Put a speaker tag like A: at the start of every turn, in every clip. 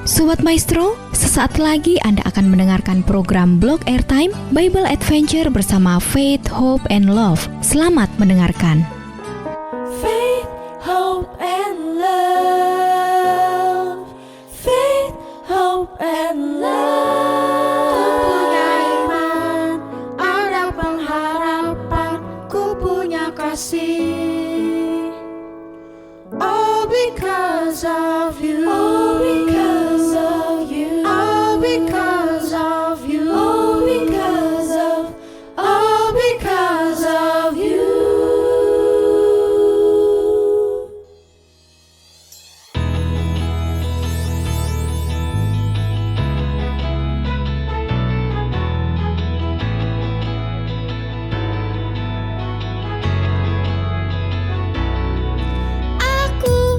A: Sobat Maestro, sesaat lagi Anda akan mendengarkan program Blog Airtime Bible Adventure bersama Faith, Hope, and Love. Selamat mendengarkan.
B: Faith, hope, and love. Faith, hope, and love. Ku punya iman, ada pengharapan, ku punya kasih. All because of you. All because of you. All because of you. All because of. All because of you.
C: Aku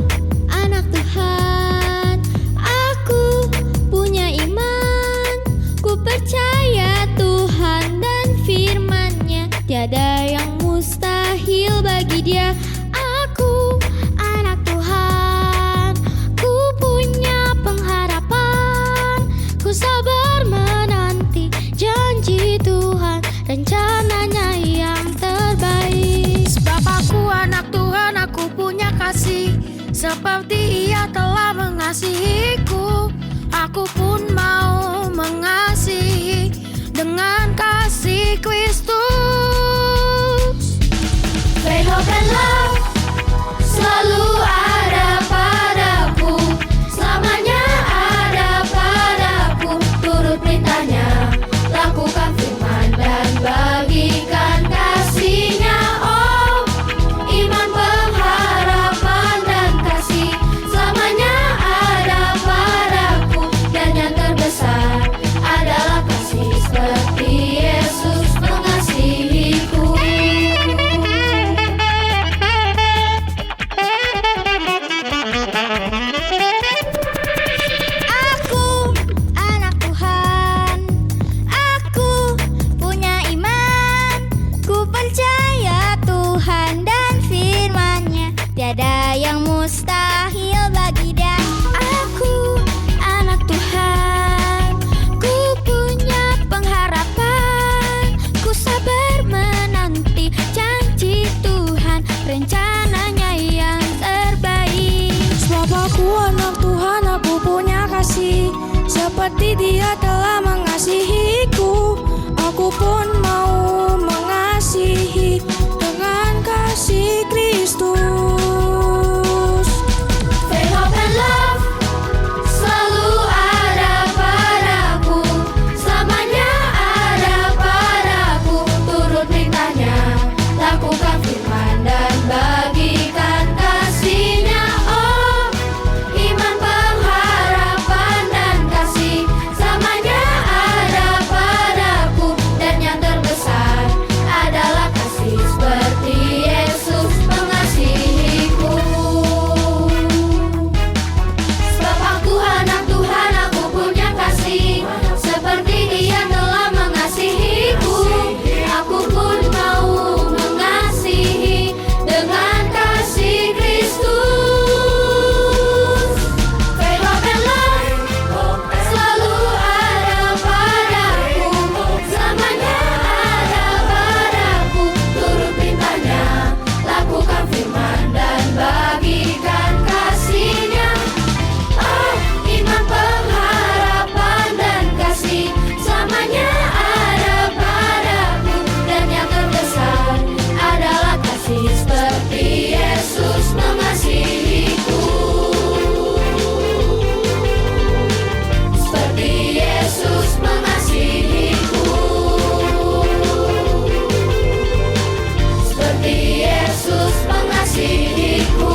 C: anak Tuhan, aku punya iman, ku percaya Tuhan dan firman-Nya, tiada yang mustahil bagi Dia. Aku anak Tuhan, ku punya pengharapan, ku sabar menanti janji Tuhan, rencananya yang terbaik.
B: Sebab aku anak Tuhan, aku punya kasih, seperti Ia telah mengasihiku. Aku pun mau mengasihi dengan kasih Kristus. Faith, hope, and love selalu ada padaku, selamanya ada padaku. Turut perintah-Nya, lakukan firman dan bagikan kasih-Nya. Oh, iman, pengharapan, dan kasih selamanya ada padaku. Dan yang terbesar adalah kasih, seperti Yesus mengasihiku.
C: Aku anak Tuhan, aku punya iman, ku percaya Tuhan dan firman-Nya, tiada yang mustahil bagi Dia. Aku anak Tuhan, ku punya pengharapan, ku sabar menanti janji Tuhan, rencananya yang terbaik.
B: Sebab aku anak Tuhan, aku punya kasih, seperti Dia telah mengasihiku. Aku pun mau mengasihi dengan kasih Kristus. Faith, hope, and love selalu ada padaku, selamanya ada padaku. Turut perintah-Nya, lakukan firman dan bagikan kasih-Nya. Oh, iman, pengharapan, dan kasih selamanya ada padaku. Dan yang terbesar adalah kasih, seperti Yesus mengasihiku. Sebab aku anak Tuhan, aku punya kasih, seperti Dia telah mengasihiku. Aku pun mau mengasihi dengan kasih Kristus. Faith, hope, and love selalu ada padaku, selamanya ada padaku. Turut perintah-Nya, lakukan firman dan bagikan kasih-Nya. Oh, iman, pengharapan, dan kasih selamanya ada padaku. Dan yang terbesar adalah kasih, seperti Yesus mengasihiku. Seperti Yesus mengasihiku. Seperti Yesus mengasihiku.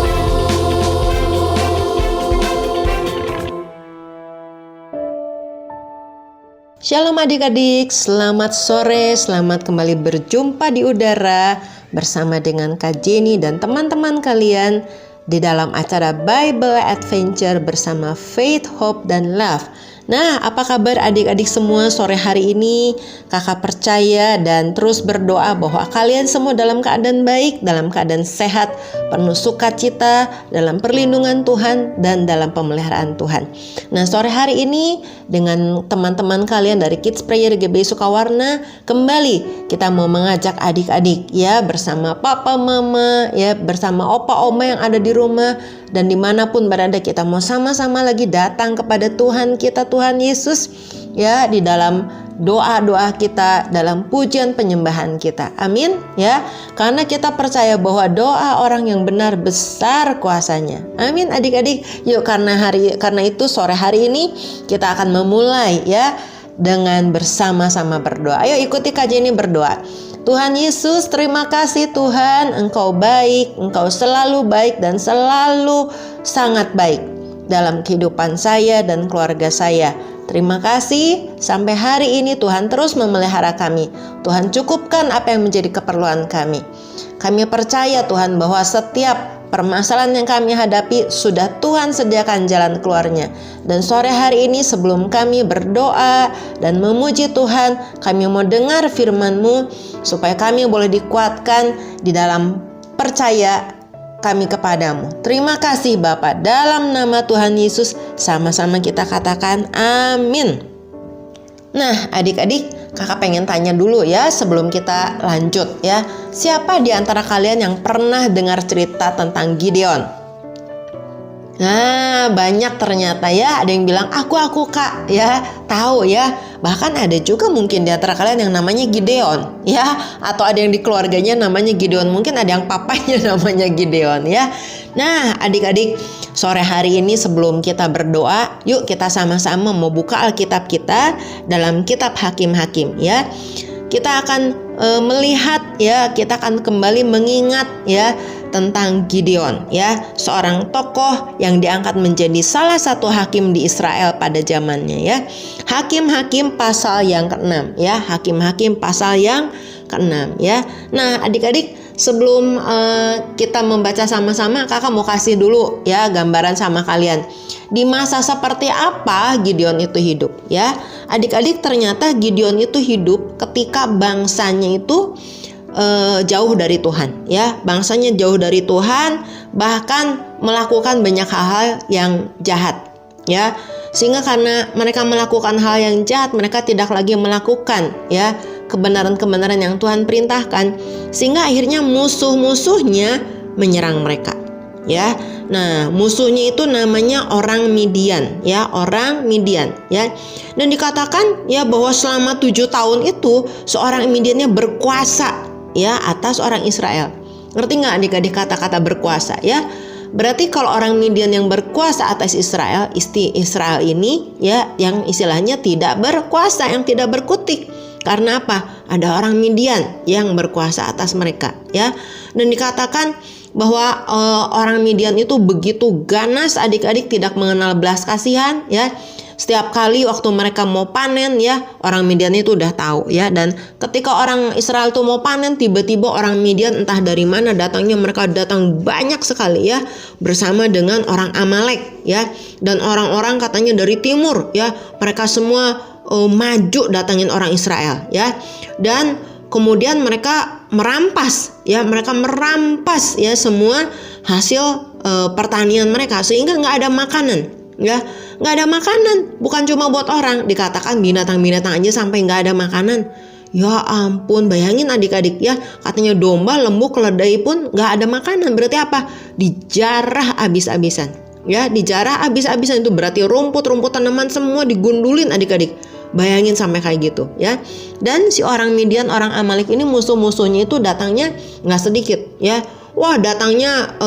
D: Shalom adik-adik, selamat sore, selamat kembali berjumpa di udara bersama dengan Kak Jenny dan teman-teman kalian di dalam acara Bible Adventure bersama Faith, Hope, dan Love. Nah, apa kabar adik-adik semua sore hari ini? Kakak percaya dan terus berdoa bahwa kalian semua dalam keadaan baik, dalam keadaan sehat, penuh sukacita, dalam perlindungan Tuhan dan dalam pemeliharaan Tuhan. Nah, sore hari ini dengan teman-teman kalian dari Kids Prayer GBI Sukawarna, kembali kita mau mengajak adik-adik ya, bersama papa mama ya, bersama opa oma yang ada di rumah dan dimanapun berada, kita mau sama-sama lagi datang kepada Tuhan kita, Tuhan Yesus ya, di dalam doa-doa kita, dalam pujian penyembahan kita. Amin ya. Karena kita percaya bahwa doa orang yang benar besar kuasanya. Amin adik-adik. Yuk, karena itu sore hari ini kita akan memulai ya dengan bersama-sama berdoa. Ayo ikuti kajian ini berdoa. Tuhan Yesus, terima kasih Tuhan, Engkau baik, Engkau selalu baik dan selalu sangat baik dalam kehidupan saya dan keluarga saya. Terima kasih sampai hari ini Tuhan terus memelihara kami. Tuhan cukupkan apa yang menjadi keperluan kami. Kami percaya Tuhan bahwa setiap permasalahan yang kami hadapi sudah Tuhan sediakan jalan keluarnya. Dan sore hari ini sebelum kami berdoa dan memuji Tuhan, kami mau dengar firman-Mu supaya kami boleh dikuatkan di dalam percaya kami kepadamu. Terima kasih Bapa, dalam nama Tuhan Yesus sama-sama kita katakan amin. Nah adik-adik, kakak pengen tanya dulu ya sebelum kita lanjut ya. Siapa di antara kalian yang pernah dengar cerita tentang Gideon? Nah, banyak ternyata ya. Ada yang bilang aku Kak ya, tahu ya. Bahkan ada juga mungkin di antara kalian yang namanya Gideon ya, atau ada yang di keluarganya namanya Gideon. Mungkin ada yang papanya namanya Gideon ya. Nah, adik-adik, sore hari ini sebelum kita berdoa, yuk kita sama-sama mau buka Alkitab kita dalam kitab Hakim-Hakim ya. Kita akan melihat ya, kita akan kembali mengingat ya tentang Gideon ya, seorang tokoh yang diangkat menjadi salah satu hakim di Israel pada zamannya ya. Hakim-hakim pasal yang ke-6 ya, Hakim-hakim pasal yang ke-6 ya. Nah, adik-adik, sebelum kita membaca sama-sama, kakak mau kasih dulu ya gambaran sama kalian. Di masa seperti apa Gideon itu hidup ya? Adik-adik, ternyata Gideon itu hidup ketika bangsanya itu jauh dari Tuhan ya. Bangsanya jauh dari Tuhan, bahkan melakukan banyak hal-hal yang jahat ya. Sehingga karena mereka melakukan hal yang jahat, mereka tidak lagi melakukan ya kebenaran-kebenaran yang Tuhan perintahkan, sehingga akhirnya musuh-musuhnya menyerang mereka ya. Nah, musuhnya itu namanya orang Midian ya, orang Midian ya. Dan dikatakan ya bahwa selama 7 tahun itu seorang Midiannya berkuasa ya atas orang Israel. Ngerti nggak adik-adik kata-kata berkuasa ya? Berarti kalau orang Midian yang berkuasa atas Israel, Israel ini ya yang istilahnya tidak berkuasa, yang tidak berkutik. Karena apa? Ada orang Midian yang berkuasa atas mereka ya. Dan dikatakan bahwa orang Midian itu begitu ganas adik-adik, tidak mengenal belas kasihan ya. Setiap kali waktu mereka mau panen ya, orang Midian itu udah tahu ya. Dan ketika orang Israel itu mau panen, tiba-tiba orang Midian entah dari mana datangnya, mereka datang banyak sekali ya, bersama dengan orang Amalek ya. Dan orang-orang katanya dari timur ya, mereka semua maju datangin orang Israel ya. Dan kemudian mereka merampas ya, semua hasil pertanian mereka, sehingga nggak ada makanan ya, nggak ada makanan. Bukan cuma buat orang, dikatakan binatang-binatang aja sampai nggak ada makanan. Ya ampun, bayangin adik-adik ya, katanya domba, lembu, keledai pun nggak ada makanan. Berarti apa? Dijarah habis-habisan ya, dijarah habis-habisan. Itu berarti rumput tanaman semua digundulin adik-adik. Bayangin sampai kayak gitu ya. Dan si orang Midian, orang Amalek ini, musuh-musuhnya itu datangnya nggak sedikit ya. Wah, datangnya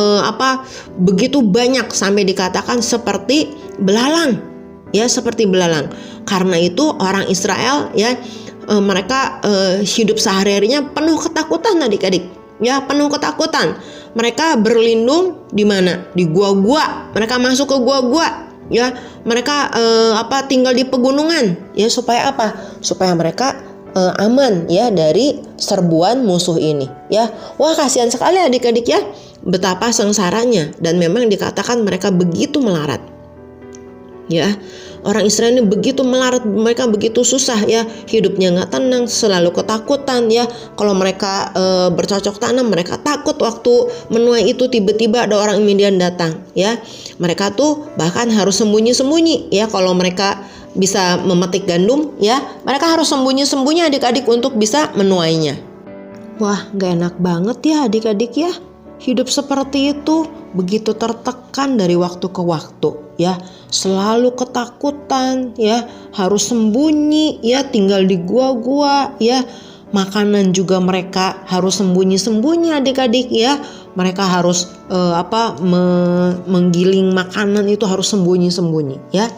D: begitu banyak sampai dikatakan seperti belalang ya, seperti belalang. Karena itu orang Israel ya, mereka hidup sehari-harinya penuh ketakutan adik-adik ya, penuh ketakutan. Mereka berlindung di mana? Di gua-gua. Mereka masuk ke gua-gua ya. Mereka tinggal di pegunungan ya, supaya apa? Supaya mereka aman ya dari serbuan musuh ini ya. Wah, kasihan sekali adik-adik ya, betapa sengsaranya. Dan memang dikatakan mereka begitu melarat. Ya, orang Israel ini begitu melarat, mereka begitu susah ya, hidupnya nggak tenang, selalu ketakutan ya. Kalau mereka bercocok tanam, mereka takut waktu menuai itu tiba-tiba ada orang Midian datang ya. Mereka tuh bahkan harus sembunyi-sembunyi ya. Kalau mereka bisa memetik gandum ya, mereka harus sembunyi-sembunyi adik-adik untuk bisa menuainya. Wah, gak enak banget ya adik-adik ya. Hidup seperti itu, begitu tertekan dari waktu ke waktu ya, selalu ketakutan ya, harus sembunyi ya, tinggal di gua-gua ya. Makanan juga mereka harus sembunyi-sembunyi adik-adik ya. Mereka harus menggiling makanan itu harus sembunyi-sembunyi ya.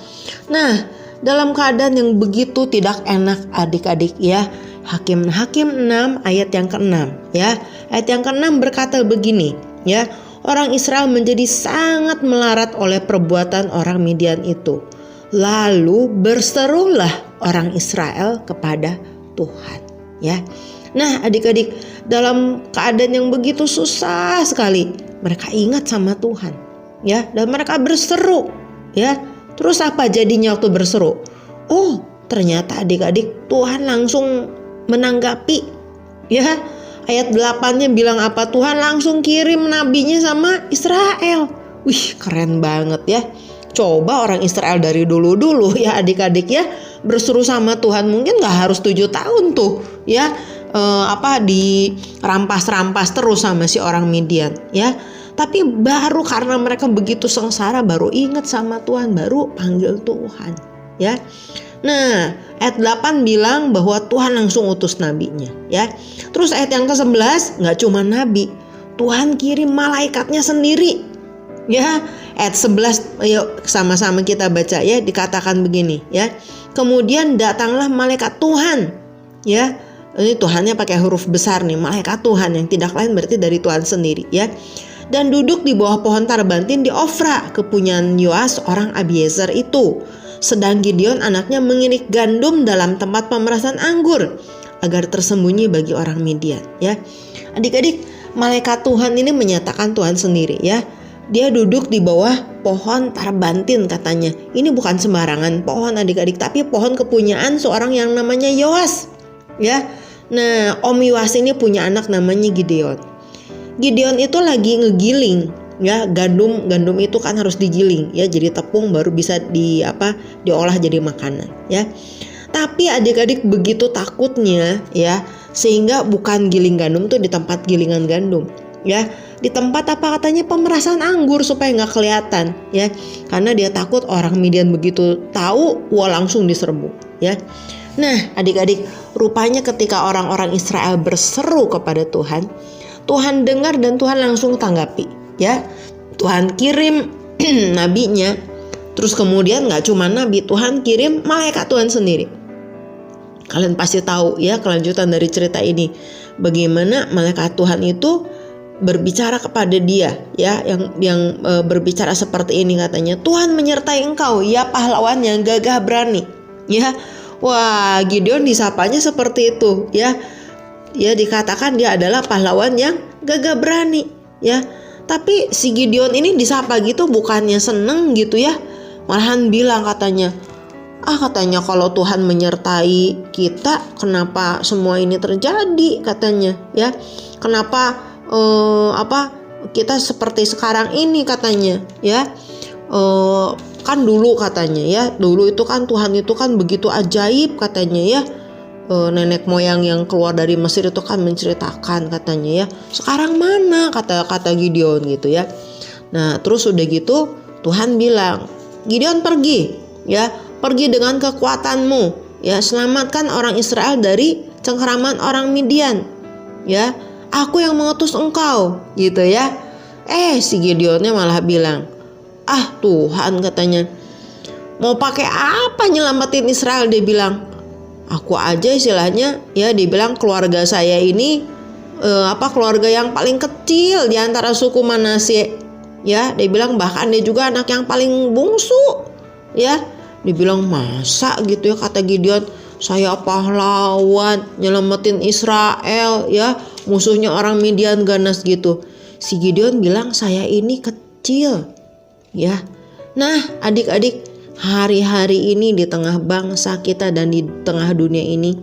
D: Nah, dalam keadaan yang begitu tidak enak adik-adik ya, Hakim 6 ayat yang ke-6 ya. Ayat yang ke-6 berkata begini ya. Orang Israel menjadi sangat melarat oleh perbuatan orang Midian itu. Lalu berserulah orang Israel kepada Tuhan ya. Nah, adik-adik, dalam keadaan yang begitu susah sekali, mereka ingat sama Tuhan ya, dan mereka berseru ya. Terus apa jadinya waktu berseru? Oh, ternyata adik-adik Tuhan langsung menanggapi ya. Ayat 8-nya bilang apa? Tuhan langsung kirim nabinya sama Israel. Wih, keren banget ya. Coba orang Israel dari dulu-dulu ya adik-adik ya, berseru sama Tuhan mungkin gak harus 7 tahun tuh ya, dirampas-rampas terus sama si orang Midian ya. Tapi baru karena mereka begitu sengsara, baru ingat sama Tuhan, baru panggil Tuhan ya. Nah, ayat 8 bilang bahwa Tuhan langsung utus nabinya ya. Terus ayat yang ke-11 gak cuma nabi, Tuhan kirim malaikatnya sendiri ya. Ayat 11 yuk sama-sama kita baca ya. Dikatakan begini ya. Kemudian datanglah malaikat Tuhan ya. Ini Tuhannya pakai huruf besar nih, malaikat Tuhan yang tidak lain berarti dari Tuhan sendiri ya. Dan duduk di bawah pohon tarbantin di Ofra, kepunyaan Yoas orang Abiezer itu. Sedang Gideon anaknya mengirik gandum dalam tempat pemerasan anggur agar tersembunyi bagi orang Midian ya. Adik-adik, malaikat Tuhan ini menyatakan Tuhan sendiri ya. Dia duduk di bawah pohon tarbantin katanya. Ini bukan sembarangan pohon adik-adik, tapi pohon kepunyaan seorang yang namanya Yoas ya. Nah, Om Yoas ini punya anak namanya Gideon. Gideon itu lagi ngegiling ya, gandum itu kan harus digiling ya, jadi tepung baru bisa diolah jadi makanan ya. Tapi adik-adik begitu takutnya ya, sehingga bukan giling gandum tuh di tempat gilingan gandum ya, di tempat apa katanya pemerasan anggur supaya nggak kelihatan ya, karena dia takut orang Midian begitu tahu, wah langsung diserbu ya. Nah, adik-adik, rupanya ketika orang-orang Israel berseru kepada Tuhan, Tuhan dengar dan Tuhan langsung tanggapi ya. Tuhan kirim nabinya. Terus kemudian gak cuma nabi, Tuhan kirim malaikat Tuhan sendiri. Kalian pasti tahu ya kelanjutan dari cerita ini, bagaimana malaikat Tuhan itu berbicara kepada dia ya, yang berbicara seperti ini katanya, Tuhan menyertai engkau ya pahlawan yang gagah berani ya. Wah, Gideon disapanya seperti itu ya. Ya, dikatakan dia adalah pahlawan yang gagah berani ya. Tapi si Gideon ini disapa gitu bukannya seneng gitu ya, malahan bilang katanya kalau Tuhan menyertai kita, kenapa semua ini terjadi katanya ya. Kenapa kita seperti sekarang ini katanya ya. Kan dulu katanya ya, dulu itu kan Tuhan itu kan begitu ajaib katanya ya. Nenek moyang yang keluar dari Mesir itu kan menceritakan katanya ya. Sekarang mana kata Gideon gitu ya. Nah, terus udah gitu Tuhan bilang, Gideon pergi ya, pergi dengan kekuatanmu ya, selamatkan orang Israel dari cengkeraman orang Midian ya. Aku yang mengutus engkau gitu ya. Si Gideonnya malah bilang, Tuhan katanya, mau pakai apa nyelamatin Israel? Dia bilang, aku aja istilahnya ya, dibilang keluarga saya ini keluarga yang paling kecil di antara suku Manasye ya. Dia bilang bahkan dia juga anak yang paling bungsu ya. Dibilang masa gitu ya, kata Gideon, saya pahlawan nyelamatin Israel ya, musuhnya orang Midian ganas gitu. Si Gideon bilang saya ini kecil ya. Nah, adik-adik, hari-hari ini di tengah bangsa kita dan di tengah dunia ini,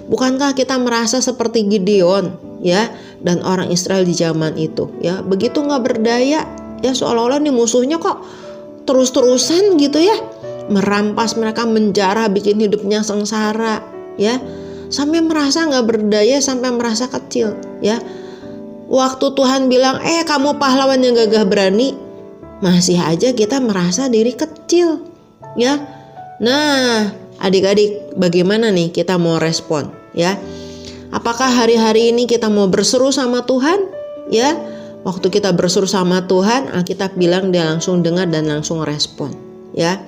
D: bukankah kita merasa seperti Gideon ya dan orang Israel di zaman itu ya, begitu nggak berdaya ya, seolah-olah nih musuhnya kok terus-terusan gitu ya, merampas mereka, menjarah, bikin hidupnya sengsara ya, sampai merasa nggak berdaya, sampai merasa kecil ya. Waktu Tuhan bilang kamu pahlawan yang gagah berani, masih aja kita merasa diri kecil ya. Nah adik-adik, bagaimana nih kita mau respon ya? Apakah hari-hari ini kita mau berseru sama Tuhan ya? Waktu kita berseru sama Tuhan, Alkitab bilang dia langsung dengar dan langsung respon ya.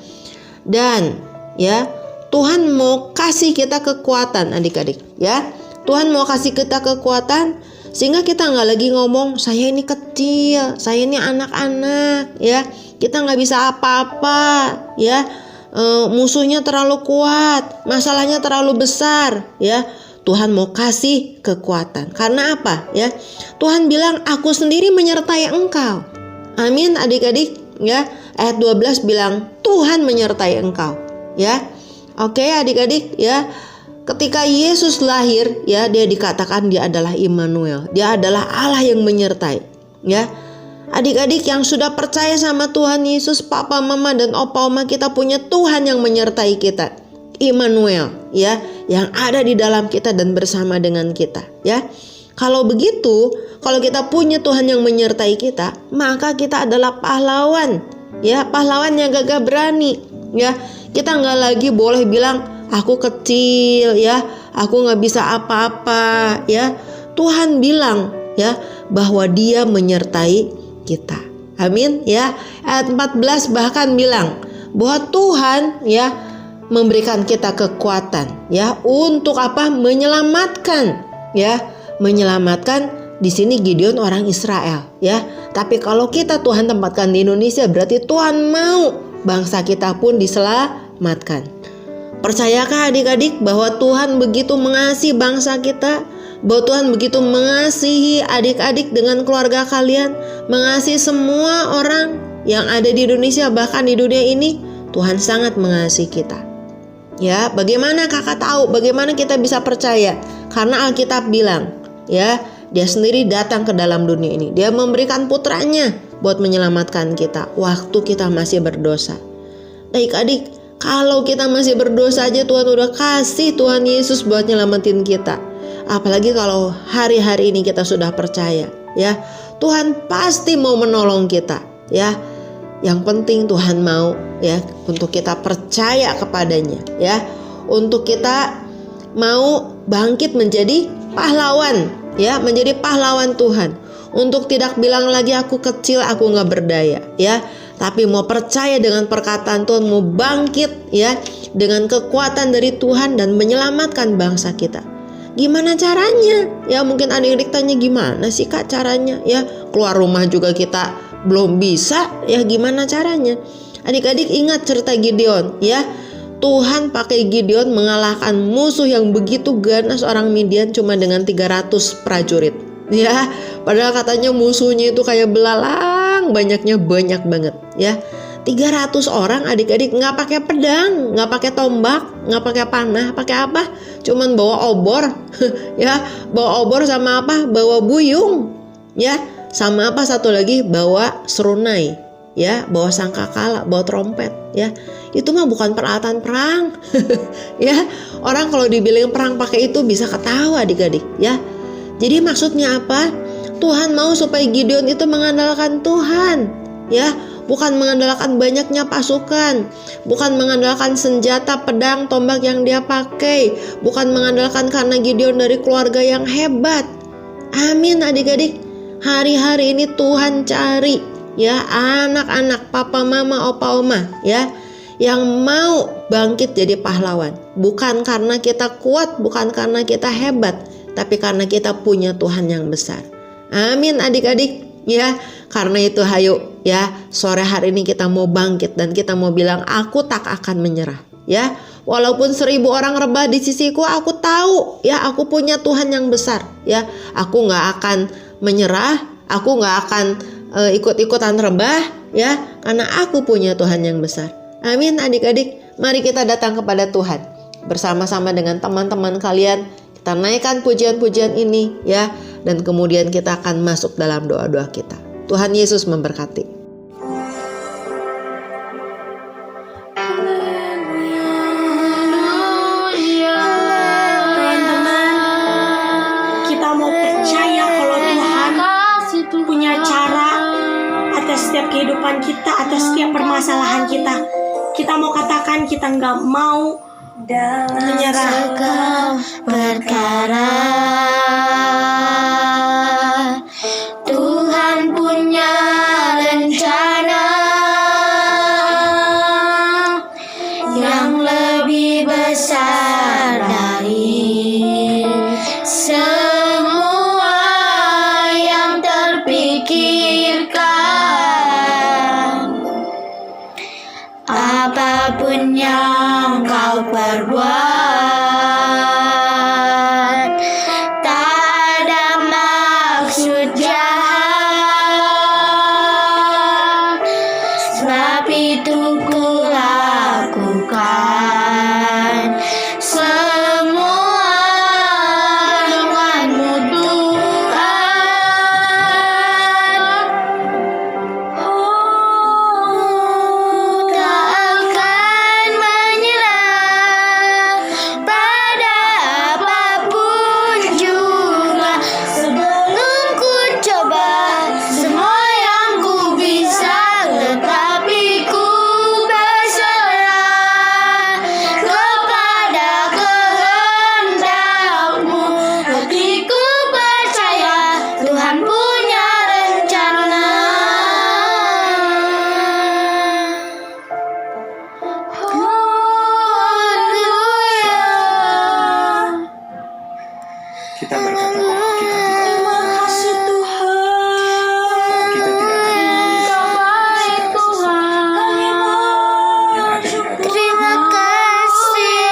D: Dan ya, Tuhan mau kasih kita kekuatan adik-adik ya. Tuhan mau kasih kita kekuatan sehingga kita nggak lagi ngomong saya ini kecil, saya ini anak-anak ya, kita nggak bisa apa-apa ya, musuhnya terlalu kuat, masalahnya terlalu besar ya. Tuhan mau kasih kekuatan. Karena apa ya? Tuhan bilang aku sendiri menyertai engkau. Amin adik-adik ya. Ayat 12 bilang Tuhan menyertai engkau ya. Oke adik-adik ya. Ketika Yesus lahir ya, dia dikatakan dia adalah Immanuel. Dia adalah Allah yang menyertai ya. Adik-adik yang sudah percaya sama Tuhan Yesus, papa, mama dan opa, oma, kita punya Tuhan yang menyertai kita. Immanuel ya, yang ada di dalam kita dan bersama dengan kita ya. Kalau begitu, kalau kita punya Tuhan yang menyertai kita, maka kita adalah pahlawan ya, pahlawan yang gagah berani ya. Kita nggak lagi boleh bilang aku kecil ya, aku nggak bisa apa-apa ya. Tuhan bilang ya bahwa dia menyertai kita. Amin ya. Ayat 14 bahkan bilang bahwa Tuhan ya memberikan kita kekuatan ya untuk apa? Menyelamatkan ya, menyelamatkan. Di sini Gideon orang Israel ya. Tapi kalau kita Tuhan tempatkan di Indonesia, berarti Tuhan mau bangsa kita pun diselamatkan. Percayakah adik-adik bahwa Tuhan begitu mengasihi bangsa kita, bahwa Tuhan begitu mengasihi adik-adik dengan keluarga kalian, mengasihi semua orang yang ada di Indonesia, bahkan di dunia ini? Tuhan sangat mengasihi kita. Ya, bagaimana kakak tahu? Bagaimana kita bisa percaya? Karena Alkitab bilang, ya, dia sendiri datang ke dalam dunia ini. Dia memberikan putranya buat menyelamatkan kita waktu kita masih berdosa. Adik-adik, kalau kita masih berdosa aja Tuhan udah kasih Tuhan Yesus buat nyelamatin kita. Apalagi kalau hari-hari ini kita sudah percaya, ya. Tuhan pasti mau menolong kita, ya. Yang penting Tuhan mau ya untuk kita percaya kepadanya ya, untuk kita mau bangkit menjadi pahlawan ya, menjadi pahlawan Tuhan, untuk tidak bilang lagi aku kecil, aku nggak berdaya ya, tapi mau percaya dengan perkataan Tuhan, mau bangkit ya dengan kekuatan dari Tuhan dan menyelamatkan bangsa kita. Gimana caranya? Ya mungkin adik-adik tanya gimana sih kak caranya ya, keluar rumah juga kita belum bisa ya, gimana caranya? Adik-adik ingat cerita Gideon ya. Tuhan pakai Gideon mengalahkan musuh yang begitu ganas orang Midian cuma dengan 300 prajurit ya. Padahal katanya musuhnya itu kayak belalang, banyaknya banyak banget ya. 300 orang adik-adik nggak pakai pedang, nggak pakai tombak, nggak pakai panah, pakai apa? Cuman bawa obor ya, bawa obor sama apa? Bawa buyung ya. Sama apa satu lagi, bawa serunai ya, bawa sangkakala, bawa trompet ya. Itu mah bukan peralatan perang ya. Orang kalau dibilang perang pakai itu bisa ketawa adik-adik ya. Jadi maksudnya apa? Tuhan mau supaya Gideon itu mengandalkan Tuhan ya, bukan mengandalkan banyaknya pasukan, bukan mengandalkan senjata, pedang, tombak yang dia pakai, bukan mengandalkan karena Gideon dari keluarga yang hebat. Amin adik-adik. Hari-hari ini Tuhan cari ya anak-anak, papa, mama, opa, oma ya, yang mau bangkit jadi pahlawan. Bukan karena kita kuat, bukan karena kita hebat, tapi karena kita punya Tuhan yang besar. Amin adik-adik ya. Karena itu hayo ya, sore hari ini kita mau bangkit dan kita mau bilang aku tak akan menyerah ya. Walaupun 1000 orang rebah di sisiku, aku tahu ya aku punya Tuhan yang besar ya. Aku gak akan menyerah, aku gak akan ikut-ikutan rebah ya, karena aku punya Tuhan yang besar. Amin adik-adik, mari kita datang kepada Tuhan. Bersama-sama dengan teman-teman kalian, kita naikkan pujian-pujian ini ya. Dan kemudian kita akan masuk dalam doa-doa kita. Tuhan Yesus memberkati.
E: Teman-teman, kita mau percaya kalau Tuhan punya cara atas setiap kehidupan kita, atas setiap permasalahan kita. Kita mau katakan kita nggak mau menyerah.
C: Perkara Tuhan punya rencana yang lebih besar dari semua yang terpikirkan. Apapun yang kau perbuat, tak ada maksud jahat, sebab itu ku lakukan semua denganmu Tuhan. Tak akan menyerah pada apapun juga, sebelum ku coba semua yang ku bisa, tetapi ku berserah kepada kehendak-Mu. Hatiku percaya Tuhan punya rencana. Haleluya.
F: Kita berkata bahwa kita tidak
E: Terima kasih Tuhan.
F: kita tidak akan
C: Baik Tuhan.
F: yang ada di hadapan.
C: Terima kasih.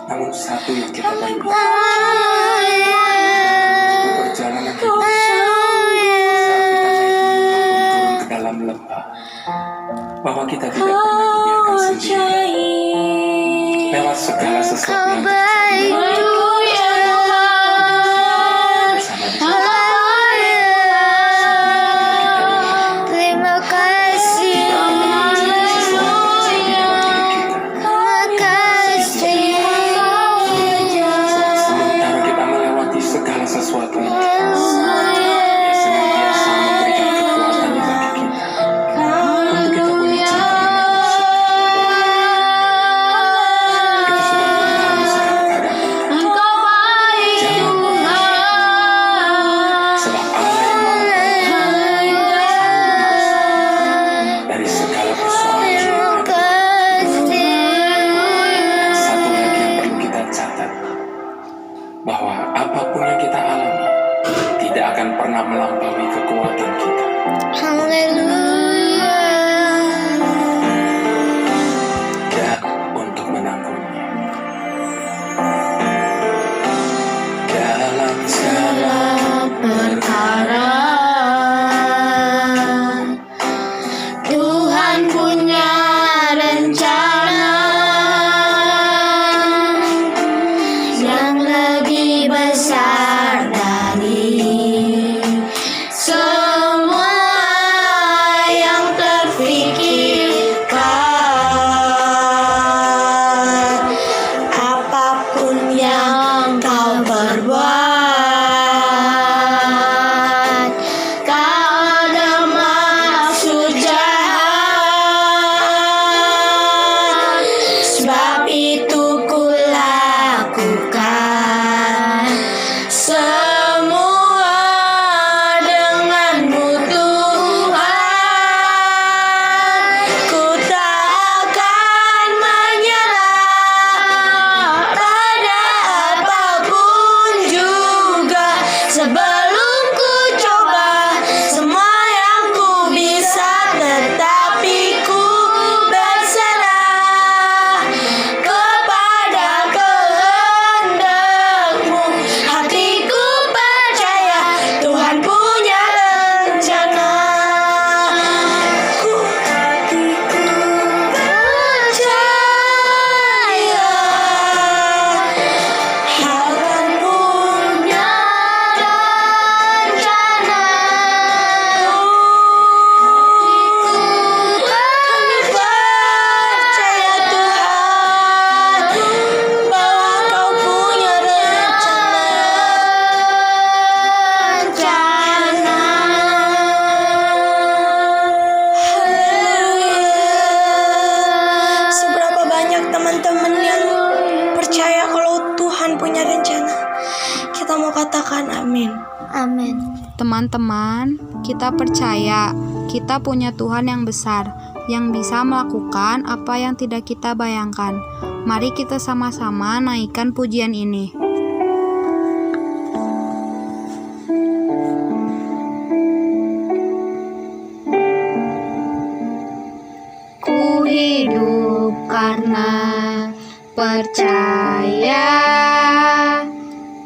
F: Namun satu yang kita perlu,
C: Haleluya.
F: perjalanan hidup saat kita naik gunung maupun turun ke dalam lembah, bahwa kita tidak pernah dibiarkan sendiri lewat segala sesuatu yang
C: Baik Tuhan.
F: bersama di
C: Haleluya. Terima kasih. Terima kasih.
F: sementara kita melewati segala sesuatu itu. Dia senantiasa memberikan kekuatan bagi kita untuk kita boleh jalan dengan bersih. Itu sudah mengalami segala keadaan kita.
E: katakan amin.
C: Amin.
G: Teman-teman, kita percaya kita punya Tuhan yang besar, yang bisa melakukan apa yang tidak kita bayangkan. Mari kita sama-sama naikkan pujian ini.
C: Ku hidup karena percaya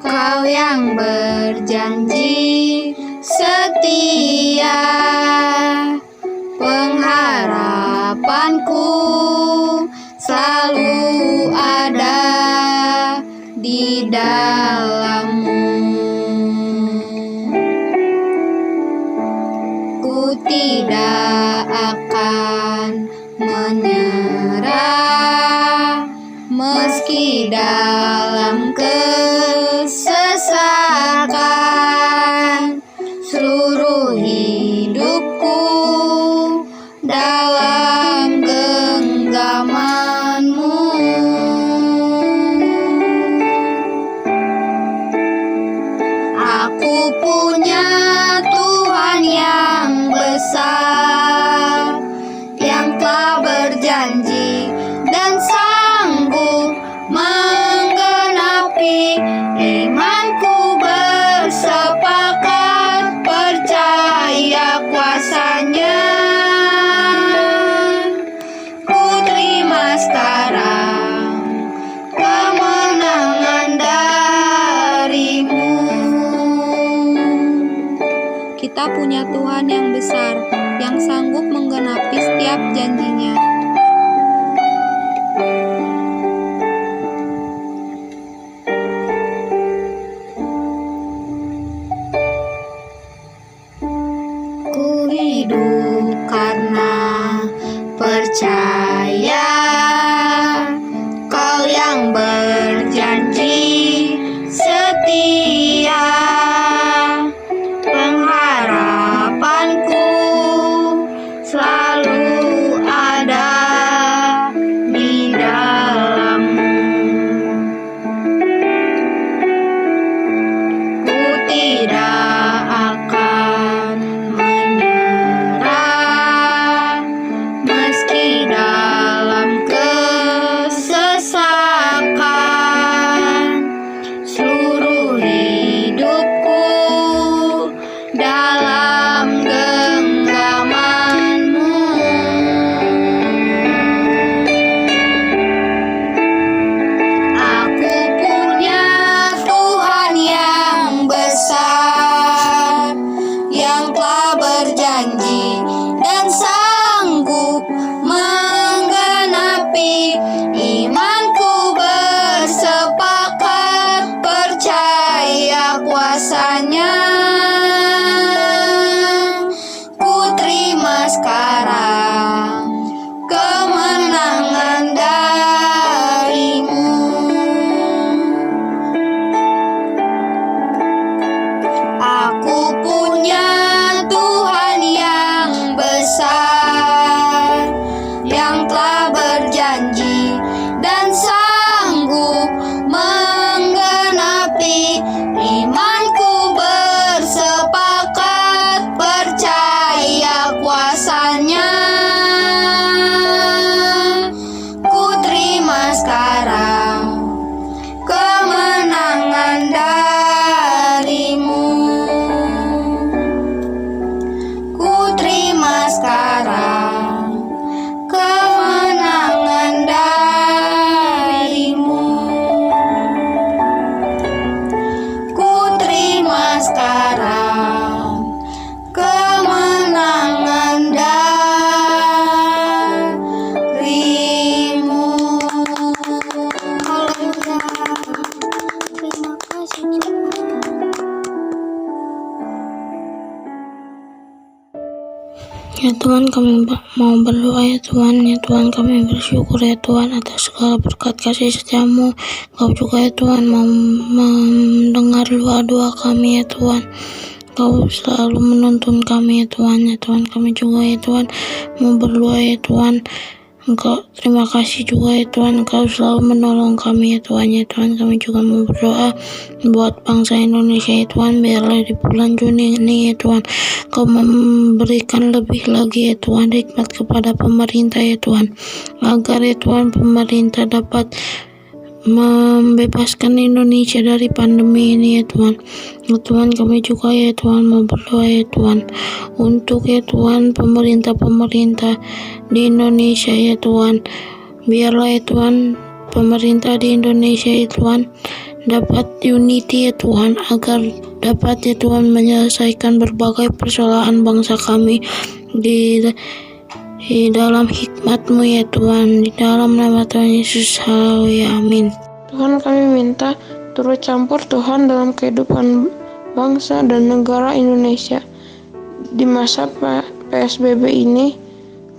C: Kau yang berjanji setia, pengharapanku selalu ada di dalam-Mu. Ku tidak akan menyerah meski dalam kesesakan, seluruh hidupku dalam genggaman-Mu. Aku punya Tuhan yang besar, yang telah berjanji dan sanggup menggenapi imanku, bersepakat percaya kuasa-Nya. Ku terima sekarang kemenangan dari-Mu.
G: Kita punya Tuhan yang besar, yang sanggup menggenapi setiap janjinya.
C: Ku hidup karena percaya Kau yang berjanji setia, pengharapanku selalu ada di dalam-Mu. Ku tidak akan menyerah meski dalam kesesakan, seluruh hidupku dalam genggaman-Mu. Aku punya Tuhan yang besar, yang telah berjanji dan sanggup menggenapi imanku, bersepakat percaya kuasa-Nya. Ku terima sekarang kemenangan dari-Mu. Aku punya Tuhan yang besar, yang telah berjanji dan sanggup menggenapi imanku, bersepakat percaya kuasa-Nya. Ku terima sekarang kemenangan dari-Mu. Ku terima sekarang kemenangan dari-Mu. Ku terima sekarang kemenangan dari-Mu. Haleluya. Terima kasih Tuhan.
E: Ya Tuhan, kami mau berdoa ya Tuhan. Ya Tuhan, kami bersyukur ya Tuhan atas segala berkat kasih setiamu. Kau juga ya Tuhan mau mendengar doa-doa kami ya Tuhan. Kau selalu menuntun kami ya Tuhan. Ya Tuhan, kami juga ya Tuhan mau berdoa ya Tuhan
C: Terima kasih juga ya Tuhan, Engkau selalu menolong kami ya Tuhan. Ya Tuhan, kami juga mau berdoa buat bangsa Indonesia ya Tuhan, biarlah di bulan Juni ini ya Tuhan, Kau memberikan lebih lagi ya Tuhan hikmat kepada pemerintah ya Tuhan, agar ya Tuhan pemerintah dapat membebaskan Indonesia dari pandemi ini ya Tuhan. Ya Tuhan, kami juga ya Tuhan mau berdoa ya Tuhan untuk ya Tuhan pemerintah di Indonesia ya Tuhan. Biarlah ya Tuhan pemerintah di Indonesia ya Tuhan dapat unity ya Tuhan, agar dapat ya Tuhan menyelesaikan berbagai persoalan bangsa kami di dalam hikmat-Mu ya Tuhan, di dalam nama Tuhan Yesus. Haleluya, amin.
H: Tuhan, kami minta turut campur Tuhan dalam kehidupan bangsa dan negara Indonesia. Di masa PSBB ini,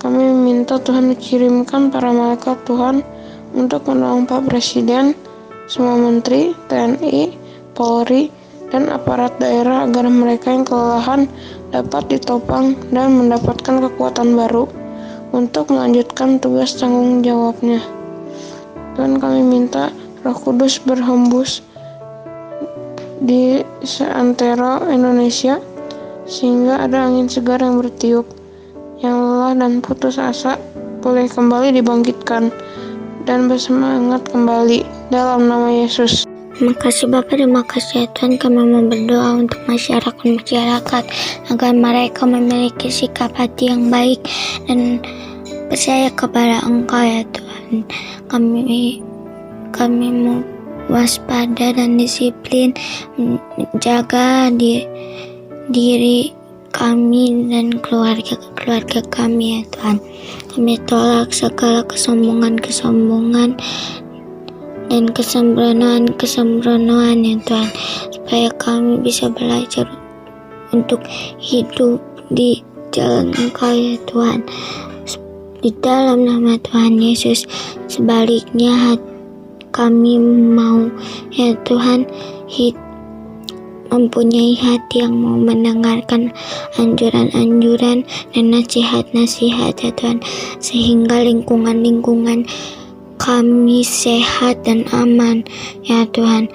H: kami minta Tuhan kirimkan para malaikat Tuhan untuk menolong Pak Presiden, semua menteri, TNI, Polri, dan aparat daerah agar mereka yang kelelahan dapat ditopang dan mendapatkan kekuatan baru untuk melanjutkan tugas tanggung jawabnya. Tuhan, kami minta Roh Kudus berhembus di seantero Indonesia sehingga ada angin segar yang bertiup, yang lelah dan putus asa boleh kembali dibangkitkan dan bersemangat kembali dalam nama Yesus.
C: Terima kasih Bapak, terima kasih ya Tuhan. Kami mau berdoa untuk masyarakat agar mereka memiliki sikap hati yang baik dan percaya kepada Engkau ya Tuhan. Kami mau waspada dan disiplin menjaga diri kami dan keluarga kami ya Tuhan. Kami tolak segala kesombongan dan kesembronoan ya Tuhan, supaya kami bisa belajar untuk hidup di jalan Engkau ya Tuhan, di dalam nama Tuhan Yesus. Sebaliknya kami mau ya Tuhan mempunyai hati yang mau mendengarkan anjuran-anjuran dan nasihat-nasihat ya Tuhan, sehingga lingkungan kami sehat dan aman ya Tuhan,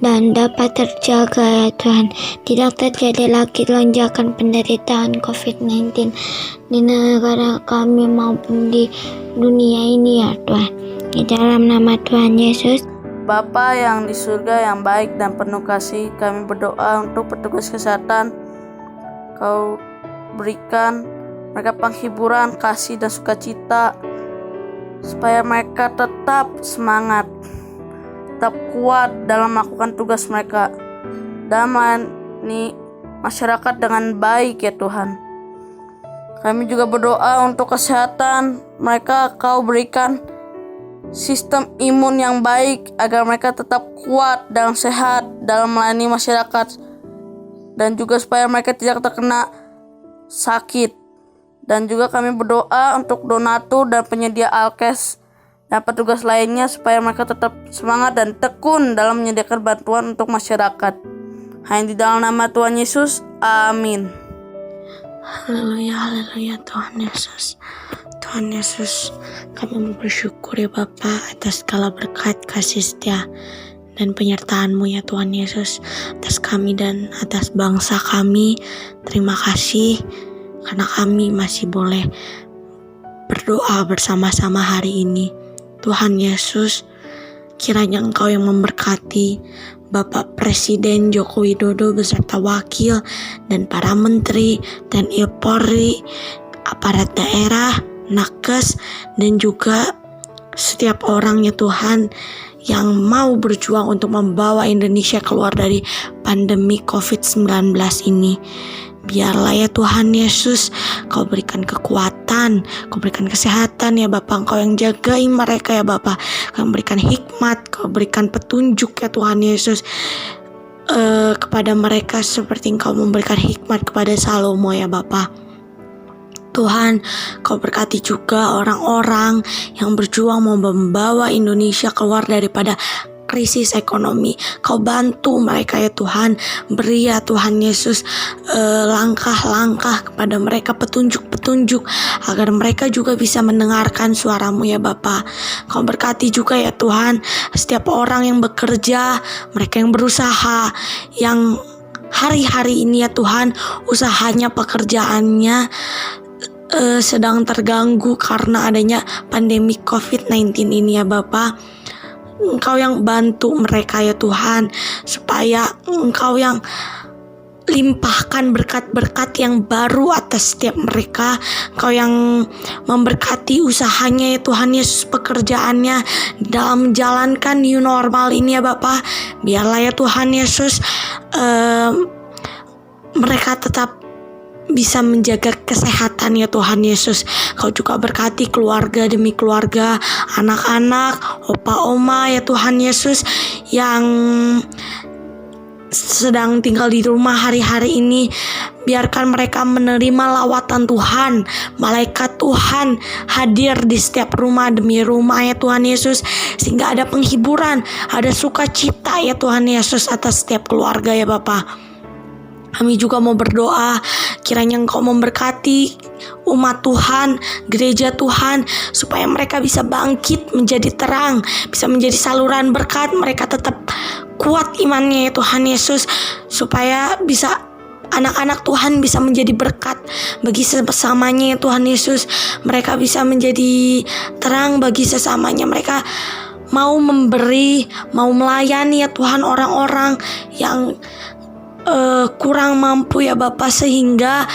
C: dan dapat terjaga ya Tuhan. Tidak terjadi lagi lonjakan penderitaan COVID-19 di negara kami maupun di dunia ini ya Tuhan, di dalam nama Tuhan Yesus.
I: Bapa yang di surga yang baik dan penuh kasih, kami berdoa untuk petugas kesehatan. Kau berikan mereka penghiburan, kasih dan sukacita, supaya mereka tetap semangat, tetap kuat dalam melakukan tugas mereka dan melayani masyarakat dengan baik ya Tuhan. Kami juga berdoa untuk kesehatan mereka, Kau berikan sistem imun yang baik agar mereka tetap kuat dan sehat dalam melayani masyarakat, dan juga supaya mereka tidak terkena sakit. Dan juga kami berdoa untuk donatur dan penyedia alkes dan petugas lainnya, supaya mereka tetap semangat dan tekun dalam menyediakan bantuan untuk masyarakat. Hanya di dalam nama Tuhan Yesus, amin.
C: Haleluya, haleluya Tuhan Yesus. Tuhan Yesus, kami bersyukur ya Bapa atas segala berkat, kasih setia dan penyertaan-Mu ya Tuhan Yesus, atas kami dan atas bangsa kami. Terima kasih karena kami masih boleh berdoa bersama-sama hari ini. Tuhan Yesus, kiranya Engkau yang memberkati Bapak Presiden Joko Widodo beserta wakil dan para menteri, TNI Polri, aparat daerah, nakes, dan juga setiap orang ya Tuhan yang mau berjuang untuk membawa Indonesia keluar dari pandemi COVID-19 ini. Biarlah ya Tuhan Yesus, Kau berikan kekuatan, Kau berikan kesehatan ya Bapa. Engkau yang jagain mereka ya Bapa. Kau berikan hikmat, Kau berikan petunjuk ya Tuhan Yesus kepada mereka, seperti Engkau memberikan hikmat kepada Salomo ya Bapa. Tuhan, Kau berkati juga orang-orang yang berjuang mau membawa Indonesia keluar daripada
E: krisis ekonomi. Kau bantu mereka ya Tuhan. Beri ya Tuhan Yesus langkah-langkah kepada mereka, petunjuk-petunjuk agar mereka juga bisa mendengarkan suara-Mu ya Bapa. Kau berkati juga ya Tuhan setiap orang yang bekerja, mereka yang berusaha, yang hari-hari ini ya Tuhan usahanya, pekerjaannya sedang terganggu karena adanya pandemi COVID-19 ini ya Bapa. Engkau yang bantu mereka ya Tuhan, supaya Engkau yang limpahkan berkat-berkat yang baru atas setiap mereka. Engkau yang memberkati usahanya ya Tuhan Yesus, pekerjaannya dalam menjalankan new normal ini ya Bapa. Biarlah ya Tuhan Yesus mereka tetap bisa menjaga kesehatan ya Tuhan Yesus. Kau juga berkati keluarga demi keluarga, anak-anak, opa oma ya Tuhan Yesus yang sedang tinggal di rumah hari-hari ini. Biarkan mereka menerima lawatan Tuhan, malaikat Tuhan hadir di setiap rumah demi rumah ya Tuhan Yesus, sehingga ada penghiburan, ada sukacita ya Tuhan Yesus atas setiap keluarga ya Bapa. Kami juga mau berdoa kiranya Engkau memberkati umat Tuhan, gereja Tuhan, supaya mereka bisa bangkit menjadi terang, bisa menjadi saluran berkat. Mereka tetap kuat imannya ya Tuhan Yesus, supaya bisa anak-anak Tuhan bisa menjadi berkat bagi sesamanya ya Tuhan Yesus. Mereka bisa menjadi terang bagi sesamanya. Mereka mau memberi, mau melayani ya Tuhan orang-orang yang kurang mampu ya Bapa, sehingga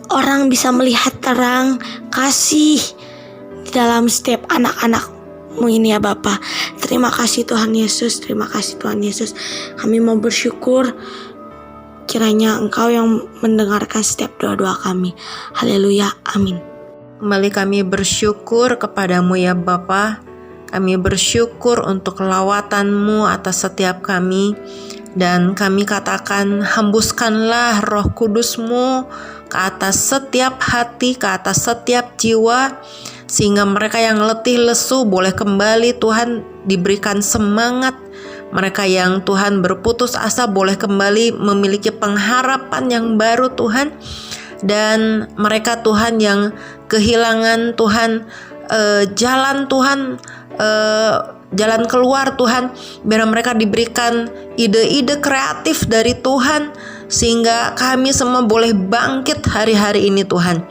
E: orang bisa melihat terang kasih di dalam setiap anak-anak-Mu ini ya Bapa. Terima kasih Tuhan Yesus, terima kasih Tuhan Yesus. Kami mau bersyukur kiranya Engkau yang mendengarkan setiap doa-doa kami. Haleluya, amin.
D: Kembali kami bersyukur kepadamu ya Bapa. Kami bersyukur untuk lawatan-Mu atas setiap kami. Dan kami katakan, hembuskanlah Roh Kudus-Mu ke atas setiap hati, ke atas setiap jiwa, sehingga mereka yang letih lesu boleh kembali Tuhan diberikan semangat. Mereka yang Tuhan berputus asa boleh kembali memiliki pengharapan yang baru Tuhan. Dan mereka Tuhan yang kehilangan Tuhan jalan Tuhan, jalan keluar Tuhan, biar mereka diberikan ide-ide kreatif dari Tuhan, sehingga kami semua boleh bangkit hari-hari ini Tuhan.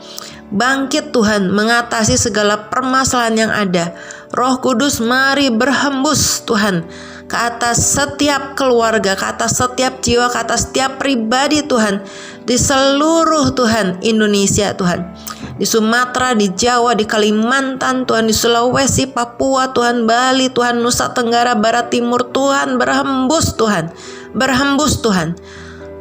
D: Bangkit Tuhan, mengatasi segala permasalahan yang ada. Roh Kudus mari berhembus Tuhan ke atas setiap keluarga, ke atas setiap jiwa, ke atas setiap pribadi Tuhan, di seluruh Tuhan Indonesia Tuhan, di Sumatera, di Jawa, di Kalimantan Tuhan, di Sulawesi, Papua Tuhan, Bali Tuhan, Nusa Tenggara Barat, Timur Tuhan, berhembus Tuhan, berhembus Tuhan.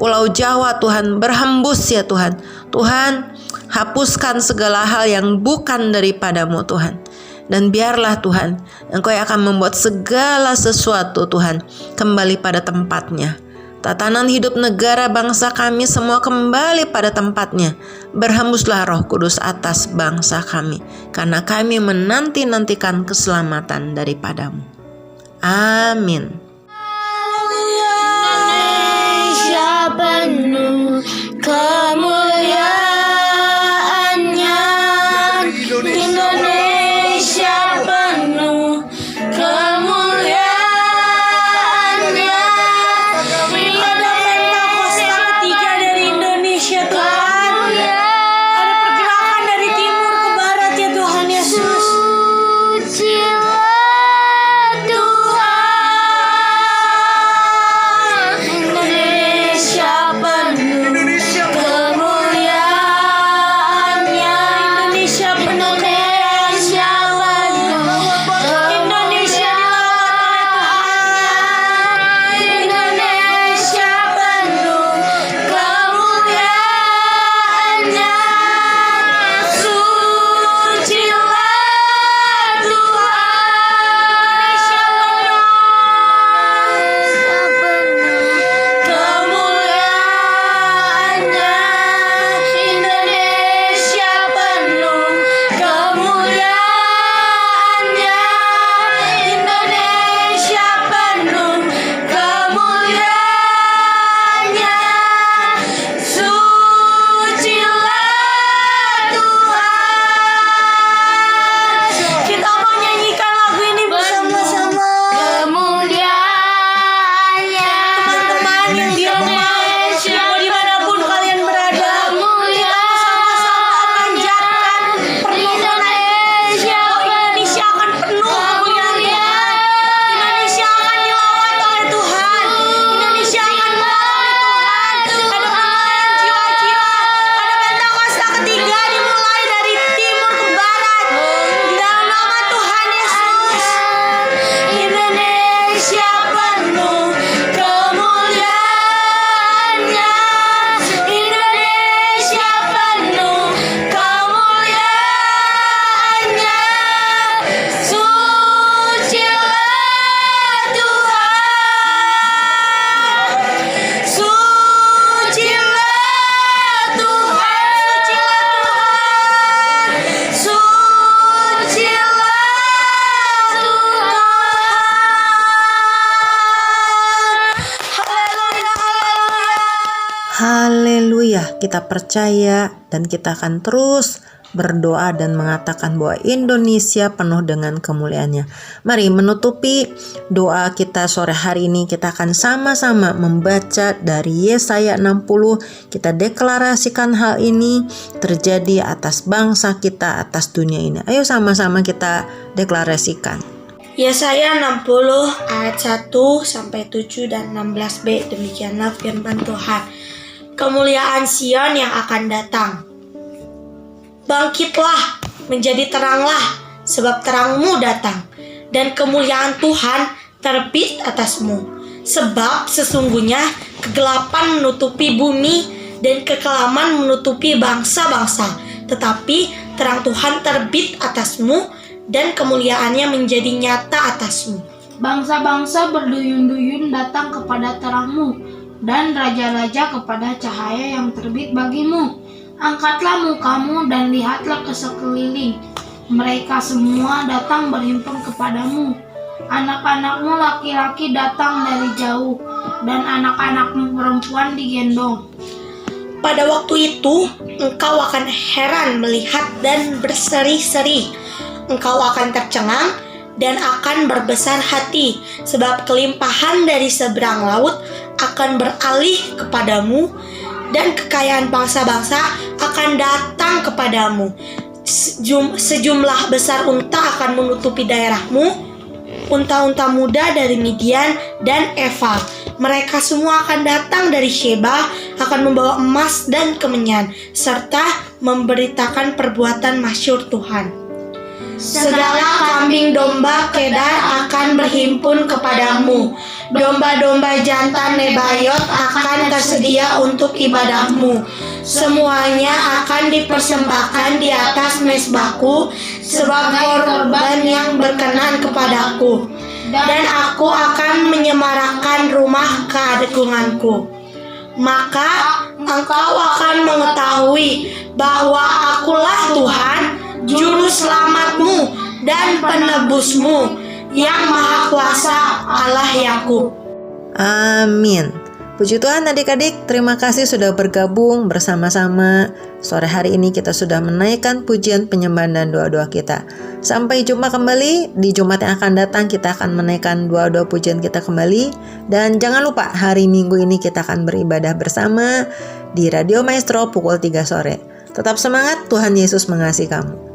D: Pulau Jawa Tuhan, berhembus ya Tuhan. Tuhan, hapuskan segala hal yang bukan daripada-Mu Tuhan. Dan biarlah Tuhan, Engkau yang akan membuat segala sesuatu Tuhan kembali pada tempatnya. Tatanan hidup negara bangsa kami semua kembali pada tempatnya. Berhembuslah Roh Kudus atas bangsa kami, karena kami menanti-nantikan keselamatan daripada-Mu. Amin.
B: Indonesia penuh kemuliaan-Nya. Indonesia penuh kemuliaan-Nya.
E: Ada Pentakosta ketiga dari Indonesia Tuhan. Ada pergerakan dari timur ke barat ya Tuhan Yesus.
B: Sucilah Tuhan. Indonesia penuh kemuliaan-Nya.
D: kita percaya dan kita akan terus berdoa dan mengatakan bahwa Indonesia penuh dengan kemuliaannya. Mari menutupi doa kita sore hari ini, kita akan sama-sama membaca dari Yesaya 60. Kita deklarasikan hal ini terjadi atas bangsa kita, atas dunia ini. Ayo sama-sama kita deklarasikan.
E: Yesaya 60 ayat 1 sampai 7 dan 16b. Demikianlah firman Tuhan. Kemuliaan Sion yang akan datang. Bangkitlah, menjadi teranglah, sebab terangmu datang, dan kemuliaan Tuhan terbit atasmu. Sebab sesungguhnya kegelapan menutupi bumi, dan kekelaman menutupi bangsa-bangsa. Tetapi terang Tuhan terbit atasmu, dan kemuliaannya menjadi nyata atasmu.
J: Bangsa-bangsa berduyun-duyun datang kepada terangmu, dan raja-raja kepada cahaya yang terbit bagimu. Angkatlah mukamu dan lihatlah ke sekeliling. Mereka semua datang berhimpun kepadamu. Anak-anakmu laki-laki datang dari jauh, dan anak-anakmu perempuan digendong.
E: Pada waktu itu, engkau akan heran melihat dan berseri-seri. Engkau akan tercengang dan akan berbesar hati, sebab kelimpahan dari seberang laut akan beralih kepadamu, dan kekayaan bangsa-bangsa akan datang kepadamu. Sejumlah besar unta akan menutupi daerahmu, unta-unta muda dari Midian dan Eva. Mereka semua akan datang dari Sheba, akan membawa emas dan kemenyan, serta memberitakan perbuatan masyhur Tuhan. Segala kambing domba Kedar akan berhimpun kepadamu. Domba-domba jantan Nebayot akan tersedia untuk ibadahmu. Semuanya akan dipersembahkan di atas mezbahku sebagai korban yang berkenan kepadaku. Dan aku akan menyemarakkan rumah keagunganku. Maka engkau akan mengetahui bahwa akulah Tuhan, juru selamatmu dan penebusmu, yang maha kuasa, Allah Yakub.
D: Amin. Puji Tuhan adik-adik, terima kasih sudah bergabung bersama-sama. Sore hari ini kita sudah menaikkan pujian, penyembahan dan doa-doa kita. Sampai jumpa kembali di Jumat yang akan datang, kita akan menaikkan doa-doa pujian kita kembali. Dan jangan lupa hari Minggu ini kita akan beribadah bersama di Radio Maestro pukul 3 sore. Tetap semangat, Tuhan Yesus mengasihi kamu.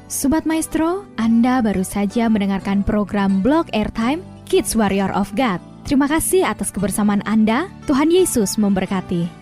A: Sobat Maestro, Anda baru saja mendengarkan program Blog Airtime Kids Warrior of God. Terima kasih atas kebersamaan Anda. Tuhan Yesus memberkati.